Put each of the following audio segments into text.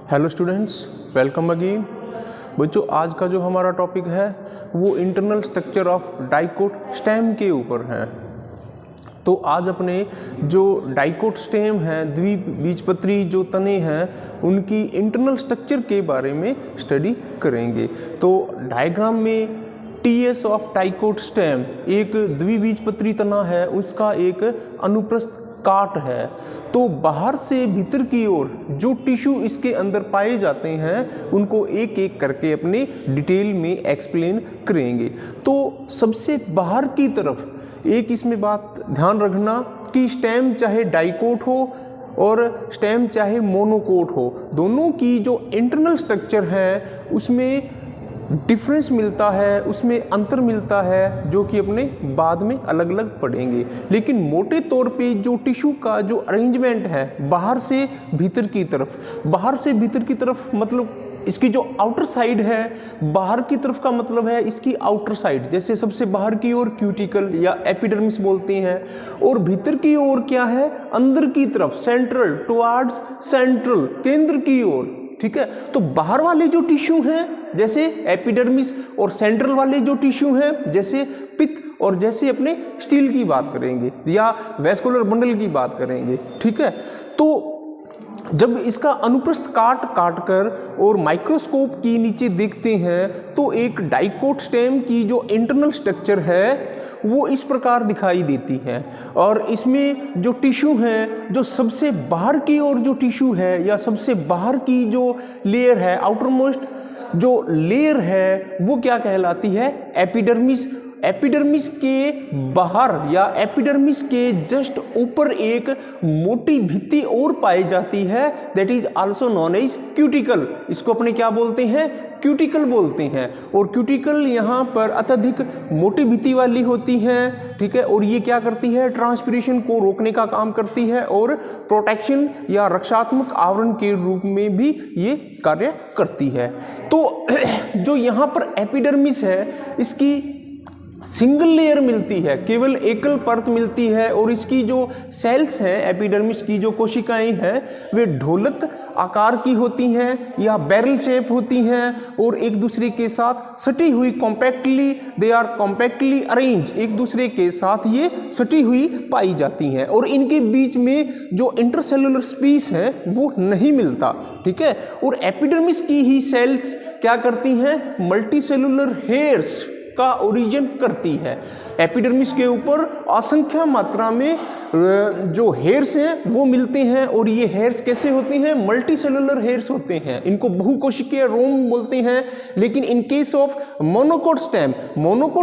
Hello students, welcome again. बच्चों, आज का जो हमारा टॉपिक है वो internal structure of dicot stem के ऊपर है। तो आज अपने जो डाइकोट स्टेम हैं, द्विबीजपत्री जो तने हैं, उनकी इंटरनल स्ट्रक्चर के बारे में स्टडी करेंगे। तो डायग्राम में टीएस ऑफ डाइकोट स्टेम एक द्विबीजपत्री तना है, उसका एक अनुप्रस्थ काट है। तो बाहर से भीतर की ओर जो टिश्यू इसके अंदर पाए जाते हैं उनको एक एक करके अपने डिटेल में एक्सप्लेन करेंगे। तो सबसे बाहर की तरफ एक इसमें बात ध्यान रखना कि स्टेम चाहे डाइकोट हो और स्टेम चाहे मोनोकोट हो, दोनों की जो इंटरनल स्ट्रक्चर है उसमें डिफरेंस मिलता है, उसमें अंतर मिलता है, जो कि अपने बाद में अलग अलग पढ़ेंगे। लेकिन मोटे तौर पे जो टिश्यू का जो अरेंजमेंट है बाहर से भीतर की तरफ मतलब इसकी जो आउटर साइड है, बाहर की तरफ का मतलब है इसकी आउटर साइड, जैसे सबसे बाहर की ओर क्यूटिकल या एपिडर्मिस बोलते हैं, और भीतर की ओर क्या है, अंदर की तरफ सेंट्रल, टुवर्ड्स सेंट्रल, केंद्र की ओर। ठीक है, तो बाहर वाले जो टिश्यू हैं जैसे एपिडर्मिस और सेंट्रल वाले जो टिश्यू हैं जैसे पित्त और जैसे अपने स्टील की बात करेंगे या वैस्कुलर बंडल की बात करेंगे। ठीक है, तो जब इसका अनुप्रस्थ काट कर और माइक्रोस्कोप की नीचे देखते हैं तो एक डाइकोट स्टेम की जो इंटरनल स्ट्रक्चर है वो इस प्रकार दिखाई देती है। और इसमें जो टिश्यू हैं, जो सबसे बाहर की ओर जो टिश्यू है या सबसे बाहर की जो लेयर है, आउटर मोस्ट जो लेयर है वो क्या कहलाती है, एपिडर्मिस। एपिडर्मिस के बाहर या एपिडर्मिस के जस्ट ऊपर एक मोटी भित्ति और पाई जाती है, that is also known as cuticle. इसको अपने क्या बोलते हैं, क्यूटिकल बोलते हैं। और क्यूटिकल यहाँ पर अत्यधिक मोटी भित्ति वाली होती है। ठीक है, और ये क्या करती है, ट्रांसपिरेशन को रोकने का काम करती है और प्रोटेक्शन या रक्षात्मक आवरण के रूप में भी ये कार्य करती है। तो जो यहाँ पर एपिडर्मिस है इसकी सिंगल लेयर मिलती है, केवल एकल परत मिलती है, और इसकी जो सेल्स हैं, एपिडर्मिस की जो कोशिकाएं हैं वे ढोलक आकार की होती हैं या बैरल शेप होती हैं और एक दूसरे के साथ सटी हुई compactly, they are compactly arrange, एक दूसरे के साथ ये सटी हुई पाई जाती हैं और इनके बीच में जो इंटरसेलुलर स्पेस है वो नहीं मिलता। ठीक है, और एपिडर्मिस की ही सेल्स क्या करती हैं, मल्टीसेलुलर हेयर्स का ओरिजिन करती है। एपिडर्मिस के ऊपर असंख्य मात्रा में जो हेयर्स हैं वो मिलते हैं और ये हेयर्स कैसे होते हैं, मल्टीसेलुलर हेयर्स होते हैं। इनको बहुकोशिकीय रोम बोलते हैं। लेकिन in case of monocot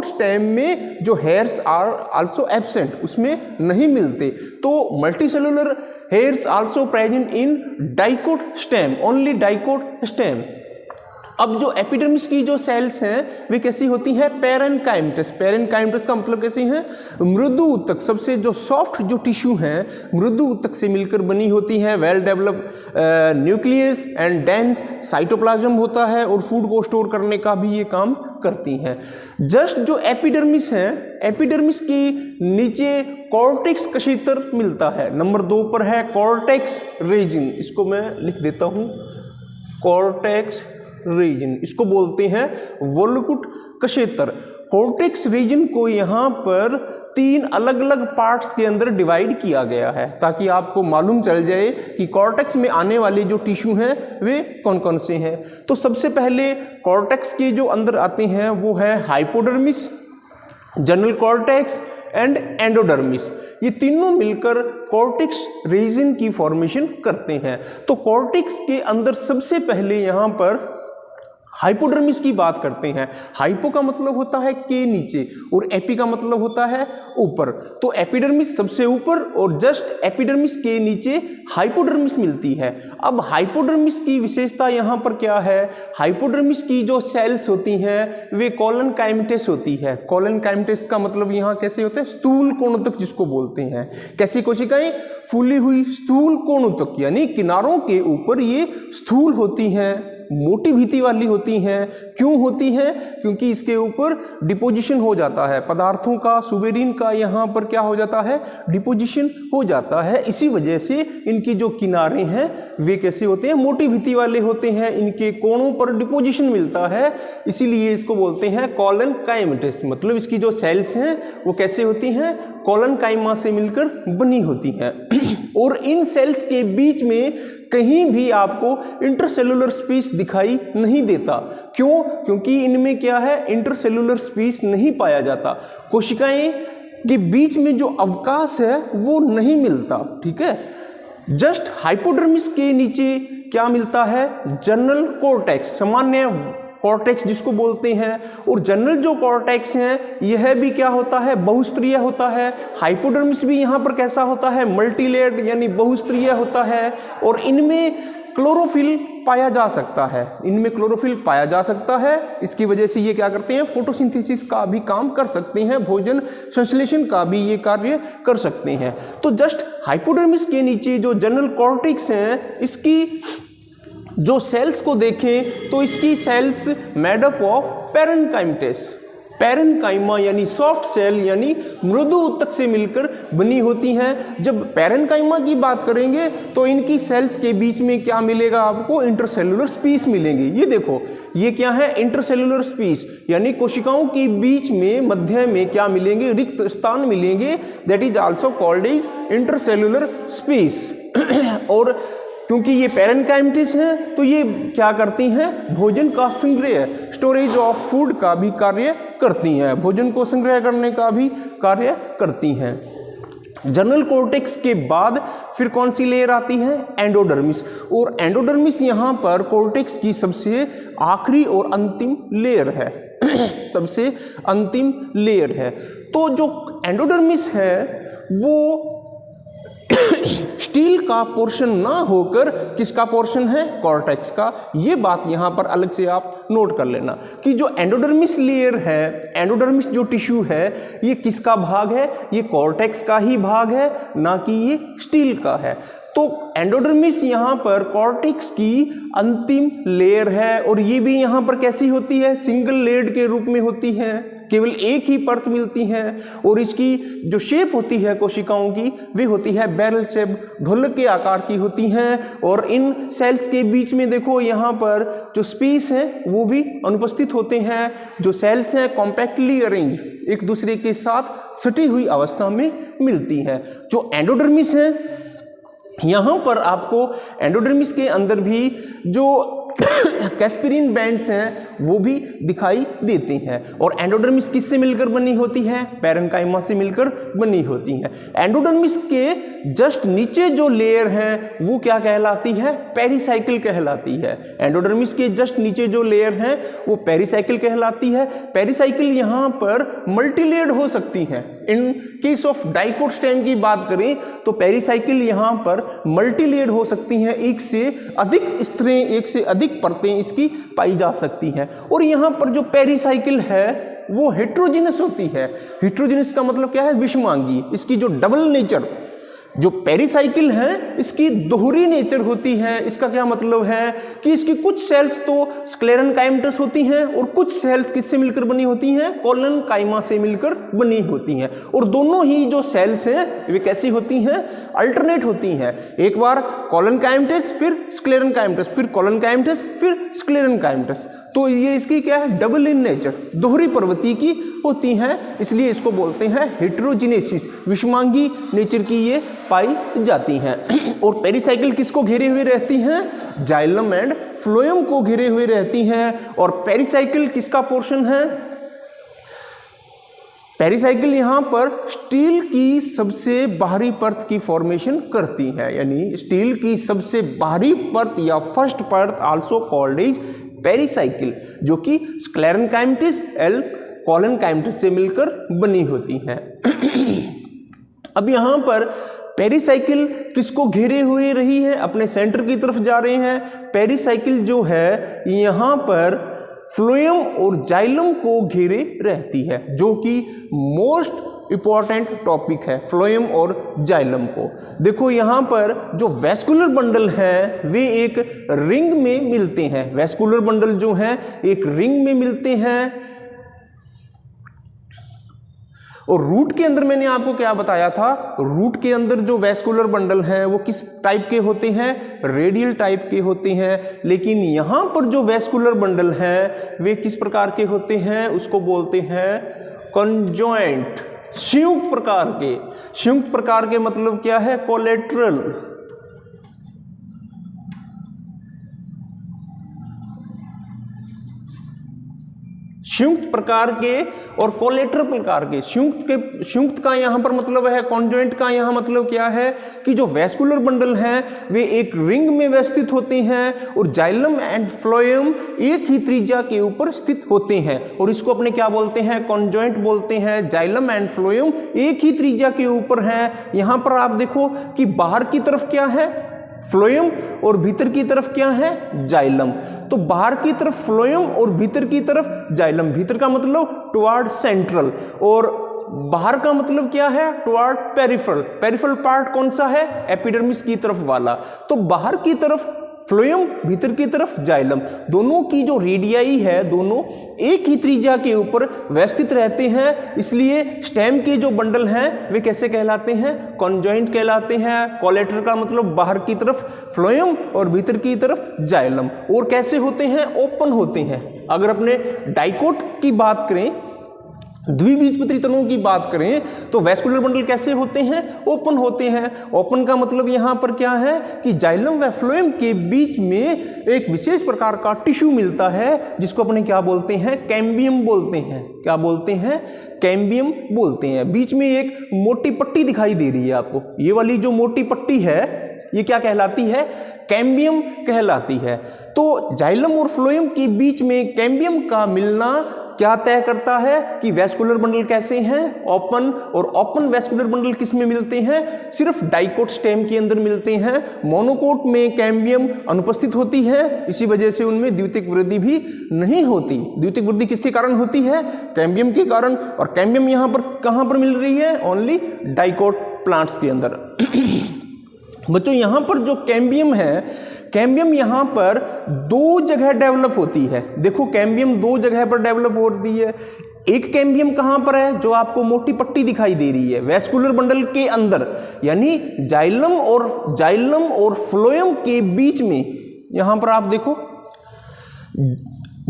stem में जो हेयर्स आर आल्सो एब्सेंट, उसमें नहीं मिलते। तो multicellular hairs also present in dicot stem, only dicot stem. अब जो एपिडर्मिस की जो सेल्स हैं वे कैसी होती हैं, पैरेनकाइमटस। पैरेनकाइमटस का मतलब कैसी हैं, मृदु ऊतक, सबसे जो सॉफ्ट जो टिश्यू हैं मृदु ऊतक से मिलकर बनी होती हैं। Well develop nucleus and dense cytoplasm होता है और फूड को स्टोर करने का भी ये काम करती हैं। जस्ट जो एपिडर्मिस है, एपिडर्मिस के नीचे कॉर्टेक्स कशेतर मिलता है। नंबर 2 पर है कॉर्टेक्स रीजन, इसको मैं लिख देता हूँ, कॉर्टेक्स रीजन, इसको बोलते हैं वोल्कुट कशेतर। कॉर्टेक्स रीजन को यहाँ पर 3 अलग अलग पार्ट्स के अंदर डिवाइड किया गया है ताकि आपको मालूम चल जाए कि कॉर्टेक्स में आने वाले जो टिश्यू हैं वे कौन कौन से हैं। तो सबसे पहले कॉर्टेक्स के जो अंदर आते हैं वो है hypodermis, general cortex and endodermis. ये तीनों मिलकर कॉर्टेक्स रीजन की फॉर्मेशन करते हैं। तो कॉर्टेक्स के अंदर सबसे पहले यहाँ पर हाइपोडर्मिस की बात करते हैं। हाइपो का मतलब होता है के नीचे और एपी का मतलब होता है ऊपर। तो एपिडर्मिस सबसे ऊपर और जस्ट एपिडर्मिस के नीचे हाइपोडर्मिस मिलती है। अब हाइपोडर्मिस की विशेषता यहाँ पर क्या है, हाइपोडर्मिस की जो सेल्स होती हैं वे कॉलन काइमटेस होती है। कॉलन काइमटेस का मतलब यहाँ कैसे होता है, स्थूल कोणोतक जिसको बोलते हैं। कैसी कोशिकाएं, फूली हुई स्थूल कोणोतक, यानी किनारों के ऊपर ये स्थूल होती हैं। मोटी भित्ति वाली होती हैं। क्यों होती हैं? क्योंकि इसके ऊपर डिपोजिशन हो जाता है पदार्थों का, सुबेरिन का यहाँ पर क्या हो जाता है, डिपोजिशन हो जाता है। इसी वजह से इनकी जो किनारे हैं वे कैसे होते हैं, मोटी भित्ति वाले होते हैं, इनके कोणों पर डिपोजिशन मिलता है, इसीलिए इसको बोलते हैं कॉलन काइमेटिस। मतलब इसकी जो सेल्स हैं वो कैसे होती हैं, कॉलन काइमा से मिलकर बनी होती हैं। और इन सेल्स के बीच में कहीं भी आपको इंटरसेलुलर स्पेस दिखाई नहीं देता। क्यों? क्योंकि इनमें क्या है, इंटरसेलुलर स्पेस नहीं पाया जाता। कोशिकाएं के बीच में जो अवकाश है वो नहीं मिलता। ठीक है, जस्ट हाइपोडर्मिस के नीचे क्या मिलता है, जर्नल कॉर्टेक्स, सामान्य कॉर्टेक्स जिसको बोलते हैं। और जनरल जो कॉर्टेक्स हैं यह भी क्या होता है, बहुस्तरीय होता है। हाइपोडर्मिस भी यहाँ पर कैसा होता है, मल्टीलेयर्ड यानी बहुस्तरीय होता है। और इनमें क्लोरोफिल पाया जा सकता है, इनमें क्लोरोफिल पाया जा सकता है। इसकी वजह से ये क्या करते हैं, फोटोसिंथेसिस का भी काम कर सकते हैं, भोजन संश्लेषण का भी ये कार्य कर सकते हैं। तो जस्ट हाइपोडर्मिस के नीचे जो जनरल कॉर्टेक्स हैं, इसकी जो सेल्स को देखें तो इसकी सेल्स मेडअप ऑफ पैरेन्काइमेटिस, पैरेन्काइमा यानी सॉफ्ट सेल यानी मृदु ऊतक से मिलकर बनी होती हैं। जब पैरेन्काइमा की बात करेंगे तो इनकी सेल्स के बीच में क्या मिलेगा आपको, इंटरसेलुलर स्पेस मिलेंगे। ये देखो, ये क्या है, इंटरसेलुलर स्पेस यानी कोशिकाओं के बीच में मध्य में क्या मिलेंगे, रिक्त स्थान मिलेंगे, that is also called is intercellular space. और क्योंकि ये पैरेन्काइमेटिस हैं तो ये क्या करती हैं, भोजन का संग्रह, स्टोरेज ऑफ फूड का भी कार्य करती हैं, भोजन को संग्रह करने का भी कार्य करती हैं। जनरल कॉर्टेक्स के बाद फिर कौन सी लेयर आती है, एंडोडर्मिस। और एंडोडर्मिस यहाँ पर कॉर्टेक्स की सबसे आखिरी और अंतिम लेयर है, सबसे अंतिम लेयर है। तो जो एंडोडर्मिस है वो स्टील का पोर्शन ना होकर किसका पोर्शन है, कॉर्टेक्स का। ये बात यहाँ पर अलग से आप नोट कर लेना कि जो एंडोडर्मिस लेयर है, एंडोडर्मिस जो टिश्यू है, ये किसका भाग है, ये कॉर्टेक्स का ही भाग है, ना कि ये स्टील का है। तो एंडोडर्मिस यहाँ पर कॉर्टेक्स की अंतिम लेयर है। और ये भी यहाँ पर कैसी होती है, सिंगल लेयर्ड के रूप में होती है, केवल एक ही परत मिलती है। और इसकी जो शेप होती है कोशिकाओं की, वे होती है बैरल शेप, ढोलक के आकार की होती हैं। और इन सेल्स के बीच में देखो यहाँ पर जो स्पेस है वो भी अनुपस्थित होते हैं। जो सेल्स हैं कॉम्पैक्टली अरेंज, एक दूसरे के साथ सटी हुई अवस्था में मिलती हैं। जो एंडोडर्मिस है, यहाँ पर आपको एंडोडर्मिस के अंदर भी जो कैस्पेरिन बैंड्स हैं वो भी दिखाई देते हैं। और एंडोडर्मिस किससे मिलकर बनी होती है, पैरेन्काइमा से मिलकर बनी होती है। एंडोडर्मिस के जस्ट नीचे जो लेयर है वो क्या कहलाती है, पेरिसाइकिल कहलाती है। एंडोडर्मिस के जस्ट नीचे जो लेयर है वो पेरिसाइकिल कहलाती है। पेरिसाइकिल यहाँ पर मल्टीलेयर्ड हो सकती है। In case of dicot stem की बात करें तो पेरिसाइकिल यहाँ पर मल्टीलेयर्ड हो सकती हैं, एक से अधिक स्तरें, एक से अधिक परतें इसकी पाई जा सकती हैं। और यहाँ पर जो पेरिसाइकिल है वो हेट्रोजिनस होती है। हेट्रोजिनस का मतलब क्या है, विषमांगी। इसकी जो डबल नेचर, जो पेरिसाइकिल है इसकी दोहरी नेचर होती है। इसका क्या मतलब है कि इसकी कुछ सेल्स तो स्क्लेरेनकाइमेटस होती हैं और कुछ सेल्स किससे मिलकर बनी होती हैं, कॉलन काइमा से मिलकर बनी होती हैं। और दोनों ही जो सेल्स हैं वे कैसी होती हैं, अल्टरनेट होती हैं। एक बार कॉलन काइमेटस, फिर स्क्लेरेनकाइमेटस, फिर कॉलन काइमेटस, फिर स्क्लेरेनकाइमेटस। तो ये इसकी क्या है, डबल इन नेचर, दोहरी प्रवृत्ति की होती हैं, इसलिए इसको बोलते हैं हेट्रोजिनेसिस। विषमांगी नेचर की ये पाई जाती हैं। और पेरिसाइकिल किसको घेरे हुए रहती हैं, जाइलम एंड फ्लोएम को घेरे हुए रहती हैं। और पेरिसाइकिल किसका पोर्शन है, पेरिसाइकिल यहाँ पर स्टील की सबसे बाहरी परत की फॉर्मेशन करती है, यानी स्टील की सबसे बाहरी परत या फर्स्ट परत आल्सो कॉल्ड इज पेरिसाइकिल, जो कि स्क्लेरेनकाइमेटिस एंड कॉलन काइमेटस से मिलकर बनी होती हैं। अब यहाँ पर पेरिसाइकिल किसको घेरे हुए रही है, अपने सेंटर की तरफ जा रहे हैं। पेरिसाइकिल जो है यहाँ पर फ्लोएम और जाइलम को घेरे रहती है, जो कि मोस्ट इंपॉर्टेंट टॉपिक है फ्लोएम और जाइलम को। देखो यहाँ पर जो वैस्कुलर बंडल है वे एक रिंग में मिलते हैं, वैस्कुलर बंडल जो है एक रिंग में मिलते हैं। और रूट के अंदर मैंने आपको क्या बताया था, रूट के अंदर जो वैस्कुलर बंडल हैं वो किस टाइप के होते हैं, रेडियल टाइप के होते हैं। लेकिन यहाँ पर जो वैस्कुलर बंडल हैं वे किस प्रकार के होते हैं, उसको बोलते हैं कॉन्जॉइंट, संयुक्त प्रकार के। संयुक्त प्रकार के मतलब क्या है, कोलेटरल। संयुक्त प्रकार के और कोलेटरल प्रकार के। संयुक्त का यहां पर मतलब है, कॉन्जॉइंट का यहां मतलब क्या है कि जो वैस्कुलर बंडल हैं वे एक रिंग में व्यवस्थित होते हैं और जाइलम एंड फ्लोएम एक ही त्रिज्या के ऊपर स्थित होते हैं और इसको अपने क्या बोलते हैं, कॉन्जॉइंट बोलते हैं। जाइलम एंड फ्लोएम एक ही त्रिज्या के ऊपर हैं। यहां पर आप देखो कि बाहर की तरफ क्या है, फ्लोएम, और भीतर की तरफ क्या है, जाइलम। तो बाहर की तरफ फ्लोएम और भीतर की तरफ जाइलम। भीतर का मतलब टुवर्ड सेंट्रल और बाहर का मतलब क्या है, टुवर्ड पेरिफेरल। पेरिफेरल पार्ट कौन सा है, एपिडर्मिस की तरफ वाला। तो बाहर की तरफ फ्लोएम, भीतर की तरफ जाइलम, दोनों की जो रेडियाई है दोनों एक ही त्रिज्या के ऊपर व्यवस्थित रहते हैं। इसलिए स्टेम के जो बंडल हैं वे कैसे कहलाते हैं, कॉन्जॉइंट कहलाते हैं। कोलेटर का मतलब बाहर की तरफ फ्लोएम और भीतर की तरफ जाइलम। और कैसे होते हैं, ओपन होते हैं। अगर अपने डाइकोट की बात करें, द्विबीजपत्री तनों की बात करें तो वैस्कुलर बंडल कैसे होते हैं, ओपन होते हैं। ओपन का मतलब यहां पर क्या है कि जाइलम व फ्लोएम के बीच में एक विशेष प्रकार का टिश्यू मिलता है जिसको अपने क्या बोलते हैं, कैम्बियम बोलते हैं। क्या बोलते हैं, कैम्बियम बोलते हैं। बीच में एक मोटी पट्टी दिखाई दे रही है आपको, ये वाली जो मोटी पट्टी है ये क्या कहलाती है, कैम्बियम कहलाती है। तो जाइलम और फ्लोएम के बीच में कैम्बियम का मिलना क्या तय करता है कि वैस्कुलर बंडल कैसे हैं, ओपन। और ओपन वैस्कुलर बंडल किस में मिलते हैं, सिर्फ डाइकोट स्टेम के अंदर मिलते हैं। मोनोकोट में कैम्बियम अनुपस्थित होती है, इसी वजह से उनमें द्वितीयक वृद्धि भी नहीं होती। द्वितीयक वृद्धि किसके कारण होती है, कैम्बियम के कारण। और कैम्बियम यहां पर कहां पर मिल रही है, ओनली डाइकोट प्लांट्स के अंदर। बच्चों यहां पर जो कैम्बियम है, कैम्बियम यहां पर दो जगह डेवलप होती है। देखो कैम्बियम दो जगह पर डेवलप होती है। एक कैम्बियम कहां पर है, जो आपको मोटी पट्टी दिखाई दे रही है, वैस्कुलर बंडल के अंदर, यानी जाइलम और फ्लोएम के बीच में। यहां पर आप देखो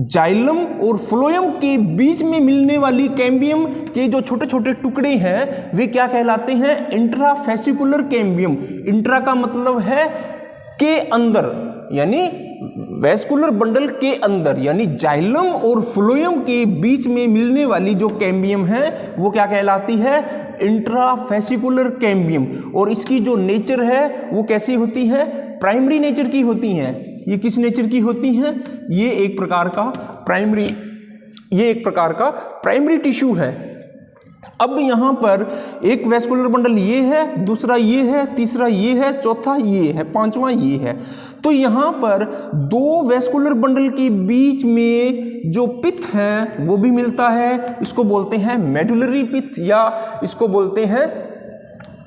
जाइलम और फ्लोएम के बीच में मिलने वाली कैम्बियम के जो छोटे छोटे टुकड़े हैं वे क्या कहलाते हैं, इंट्राफेसिकुलर कैम्बियम। इंट्रा का मतलब है के अंदर, यानी वैस्कुलर बंडल के अंदर, यानी जाइलम और फ्लोएम के बीच में मिलने वाली जो कैम्बियम है वो क्या कहलाती है, इंट्राफेसिकुलर कैम्बियम। और इसकी जो नेचर है वो कैसी होती है, प्राइमरी नेचर की होती है। ये किस नेचर की होती हैं, ये एक प्रकार का प्राइमरी टिश्यू है। अब यहां पर एक वैस्कुलर बंडल ये है, दूसरा ये है, तीसरा ये है, चौथा ये है, पांचवा ये है। तो यहां पर दो वैस्कुलर बंडल के बीच में जो पित्त है वो भी मिलता है। इसको बोलते हैं मेडुलरी पित्त या इसको बोलते हैं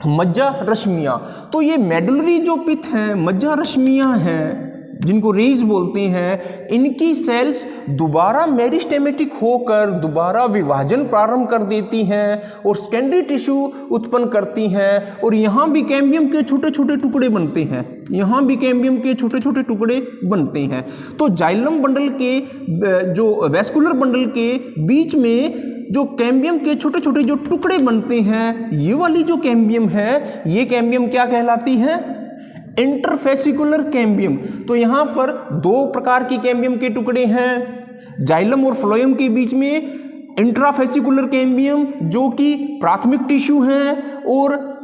मज्जा रश्मियां। तो ये मेडुलरी जो पित्त हैं, मज्जा रश्मियां हैं, जिनको रेज बोलते हैं, इनकी सेल्स दोबारा मेरिस्टेमेटिक होकर दोबारा विभाजन प्रारंभ कर देती हैं और सेकेंडरी टिश्यू उत्पन्न करती हैं। और यहाँ भी कैम्बियम के छोटे छोटे टुकड़े बनते हैं, यहाँ भी कैम्बियम के छोटे छोटे टुकड़े बनते हैं। तो जाइलम बंडल के जो वैस्कुलर बंडल के बीच में जो कैम्बियम के छोटे छोटे जो टुकड़े बनते हैं, ये वाली जो कैम्बियम है, ये कैम्बियम क्या कहलाती है, इंटरफेसिकुलर कैम्बियम। तो यहां पर दो प्रकार की कैम्बियम के टुकड़े हैं, जाइलम और फ्लोएम के बीच में इंट्राफेसिकुलर कैम्बियम जो कि प्राथमिक टिश्यू है, और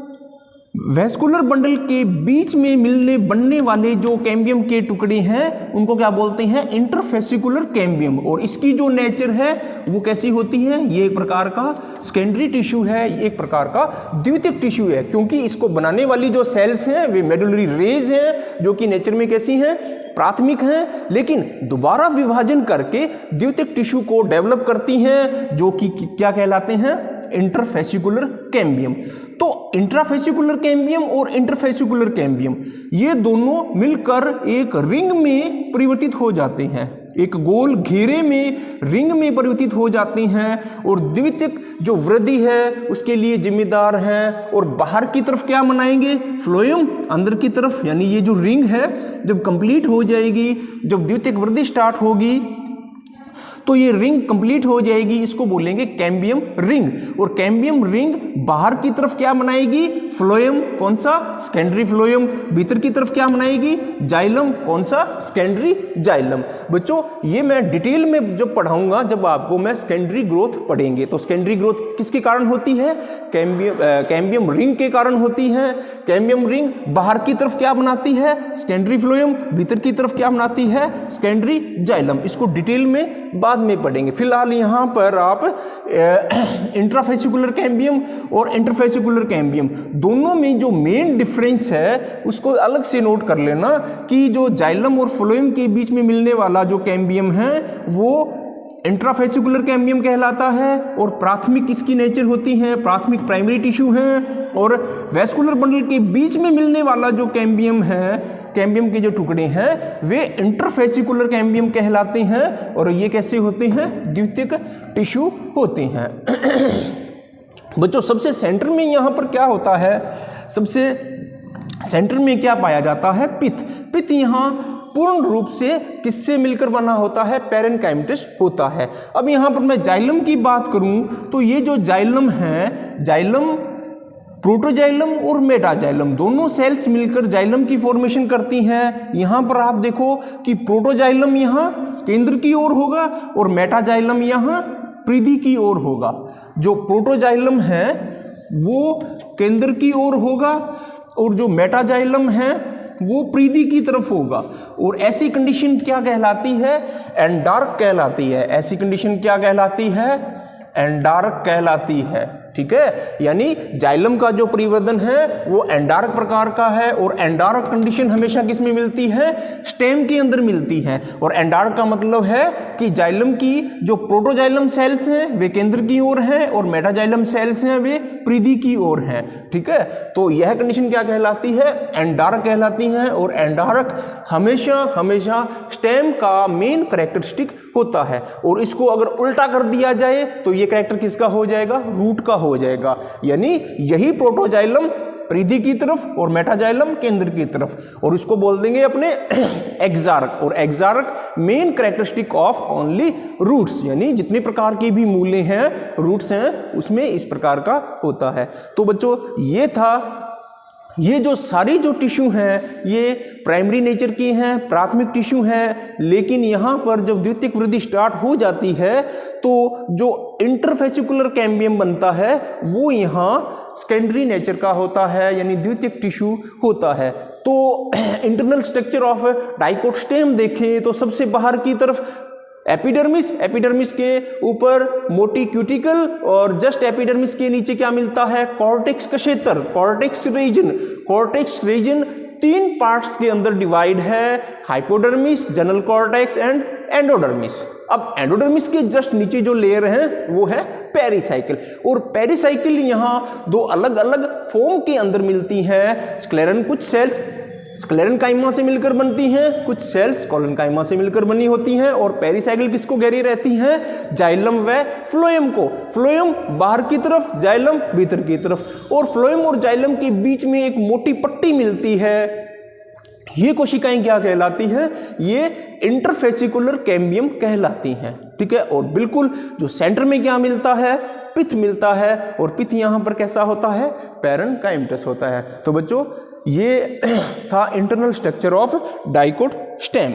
वैस्कुलर बंडल के बीच में बनने वाले जो कैम्बियम के टुकड़े हैं उनको क्या बोलते हैं, इंटरफेसिकुलर कैम्बियम। और इसकी जो नेचर है वो कैसी होती है, ये एक प्रकार का सेकेंडरी टिश्यू है, ये एक प्रकार का द्वितीयक टिश्यू है, क्योंकि इसको बनाने वाली जो सेल्स हैं वे मेडुलरी रेज हैं जो कि नेचर में कैसी हैं, प्राथमिक हैं, लेकिन दोबारा विभाजन करके द्वितीयक टिश्यू को डेवलप करती हैं जो कि क्या कहलाते हैं, इंटरफेसिकुलर कैम्बियम। तो इंट्राफेसिकुलर कैम्बियम और इंटरफेसिकुलर कैम्बियम ये दोनों मिलकर एक रिंग में परिवर्तित हो जाते हैं, एक गोल घेरे में रिंग में परिवर्तित हो जाते हैं और द्वितीयक जो वृद्धि है उसके लिए जिम्मेदार हैं। और बाहर की तरफ क्या बनाएंगे, फ्लोएम, अंदर की तरफ, यानी ये जो रिंग है जब कंप्लीट हो जाएगी, जब द्वितीयक वृद्धि स्टार्ट होगी तो ये रिंग कंप्लीट हो जाएगी, इसको बोलेंगे कैम्बियम रिंग। और कैम्बियम रिंग बाहर की तरफ क्या बनाएगी, फ्लोएम, कौन सा, सेकेंडरी फ्लोएम। भीतर की तरफ क्या बनाएगी, जाइलम, कौन सा, सेकेंडरी जाइलम। बच्चों ये मैं डिटेल में जब पढ़ाऊंगा, जब आपको मैं सेकेंडरी ग्रोथ पढ़ेंगे, तो सेकेंडरी ग्रोथ किसके कारण होती है, कैम्बियम रिंग के कारण होती है। कैम्बियम रिंग बाहर की तरफ क्या बनाती है, सेकेंडरी फ्लोएम, भीतर की तरफ क्या बनाती है, सेकेंडरी जाइलम। इसको डिटेल में बाद में पढ़ेंगे। फिलहाल यहाँ पर आप इंट्राफेसिकुलर कैम्बियम और इंटरफेसिकुलर कैम्बियम दोनों में जो मेन डिफरेंस है उसको अलग से नोट कर लेना कि जो जाइलम और फ्लोएम के बीच में मिलने वाला जो कैम्बियम है वो इंट्राफेसिकुलर कैम्बियम कहलाता है और प्राथमिक इसकी नेचर होती है, प्राथमिक प्राइमरी टिश्यू है। और वेस्कुलर बंडल के बीच में मिलने वाला जो कैम्बियम है, कैम्बियम के जो टुकड़े हैं वे इंटरफेसिकुलर कैम्बियम कहलाते हैं। और ये कैसे होते हैं, द्वितीयक टिश्यू होते हैं। बच्चों सबसे सेंटर में यहाँ पर क्या होता है, सबसे सेंटर में क्या पाया जाता है, पित्त। पित्त यहाँ पूर्ण रूप से किससे मिलकर बना होता है, पैरेनकाइमेटस होता है। अब यहाँ पर मैं जाइलम की बात करूं तो ये जो जाइलम है, जाइलम प्रोटोजाइलम और मेटाजाइलम दोनों सेल्स मिलकर जाइलम की फॉर्मेशन करती हैं। यहाँ पर आप देखो कि प्रोटोजाइलम यहाँ केंद्र की ओर होगा और मेटाजाइलम यहाँ परिधि की ओर होगा। जो प्रोटोजाइलम है वो केंद्र की ओर होगा और जो मेटाजाइलम है वो परिधि की तरफ होगा। और ऐसी कंडीशन क्या कहलाती है, एंडार्क कहलाती है। ऐसी कंडीशन क्या कहलाती है, एंडार्क कहलाती है। ठीक है, यानी जाइलम का जो परिवर्तन है वो एंडार्क प्रकार का है। और एंडार्क कंडीशन हमेशा किस में मिलती है, स्टेम के अंदर मिलती है। और एंडार्क का मतलब है कि जाइलम की जो प्रोटोजाइलम सेल्स हैं वे केंद्र की ओर हैं और मेटाजाइलम सेल्स हैं वे परिधि की ओर हैं। ठीक है, तो यह कंडीशन क्या कहलाती है, एंडार्क कहलाती है। और एंडार्क हमेशा हमेशा स्टेम का मेन कैरेक्टरिस्टिक होता है। और इसको अगर उल्टा कर दिया जाए तो ये कैरेक्टर किसका हो जाएगा, रूट का हो जाएगा। यानी यही प्रोटोजाइलम परिधि की तरफ और मेटाजाइलम केंद्र की तरफ। और इसको बोल देंगे अपने एक्सार्क। और exarch main characteristic of only roots, यानी जितने प्रकार के भी मूले हैं, रूट्स हैं, उसमें इस प्रकार का होता है। तो बच्चों ये था, ये जो सारी जो टिश्यू हैं ये प्राइमरी नेचर की हैं, प्राथमिक टिश्यू हैं। लेकिन यहाँ पर जब द्वितीयक वृद्धि स्टार्ट हो जाती है तो जो इंटरफेसिकुलर कैम्बियम बनता है वो यहाँ सेकेंडरी नेचर का होता है, यानी द्वितीयक टिश्यू होता है। तो internal structure of dicot stem देखें तो सबसे बाहर की तरफ एपिडर्मिस, एपिडर्मिस के ऊपर मोटी क्यूटिकल और जस्ट एपिडर्मिस के नीचे क्या मिलता है, कॉर्टेक्स का क्षेत्र, cortex region. Cortex region 3 parts के अंदर डिवाइड है, hypodermis, general cortex and endodermis. अब एंडोडर्मिस के जस्ट नीचे जो लेयर है वो है पेरिसाइकिल। और पेरिसाइकिल यहाँ 2 अलग अलग फॉर्म के अंदर मिलती है। स्क्लेरन कुछ सेल्स स्क्लेरेनकाइमा से मिलकर बनती हैं, कुछ सेल्स कोलेनकाइमा से मिलकर बनी होती हैं। और पेरिसाइकिल किसको घेरी रहती हैं, जाइलम व फ्लोएम को। फ्लोएम बाहर की तरफ, जाइलम भीतर की तरफ। और फ्लोएम और जाइलम के बीच में एक मोटी पट्टी मिलती है। ये कोशिकाएं क्या कहलाती हैं, ये इंटरफेसिकुलर कैम्बियम कहलाती हैं। ठीक है, और बिल्कुल जो सेंटर में क्या मिलता है, पित्त मिलता है। और पित्त यहाँ पर कैसा होता है, पैरेनकाइमेटस होता है। तो बच्चों ये था internal structure of dicot stem.